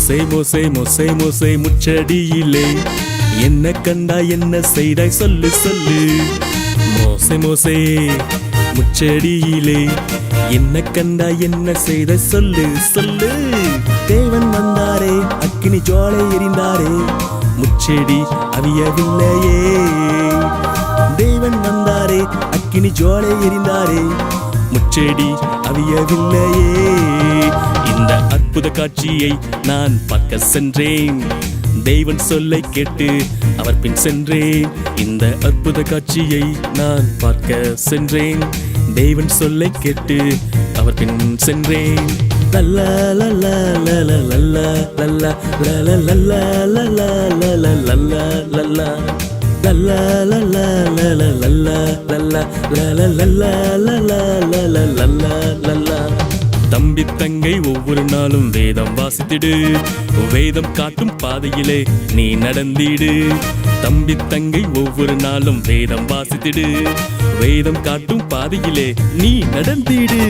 மோசே மோசே மோசே மோசே முச்சடியிலே என்ன கண்டா என்ன செய்தாய் சொல்லு சொல்லு. மோசே மோசே முச்சடியிலே என்ன கண்டா என்ன செய்தாய் சொல்லு சொல்லு. தேவன் வந்தாரே அக்கினி ஜுவாலை எரிந்தாரே முச்செடி அவியவில்லையே. தேவன் வந்தாரே அக்கினி ஜுவாலை எரிந்தாரே முச்செடி அவியவில்லையே. இந்த அற்புத காட்சியை நான் பார்க்க சென்றேன். தேவன் சொல்லை கேட்டு அவர் பின் சென்றேன். இந்த அற்புத காட்சியை நான் பார்க்க சென்றேன். தேவன் சொல்லை கேட்டு அவர் பின் சென்றேன். லல்லா லல்லா லல்லா லல்லா லல்லா லல்லா லல்லா லல்லா லல்லா லல்லா லல்லா லல்லா லல்லா லல்லா லல்லா லல்லா லல்லா லல்லா. தம்பி தங்கை ஒவ்வொரு நாளும் வேதம் வாசித்திடு. வேதம் காட்டும் பாதையிலே நீ நடந்திடு. தம்பி தங்கை ஒவ்வொரு நாளும் வேதம் வாசித்திடு. வேதம் காட்டும் பாதையிலே நீ நடந்திடு.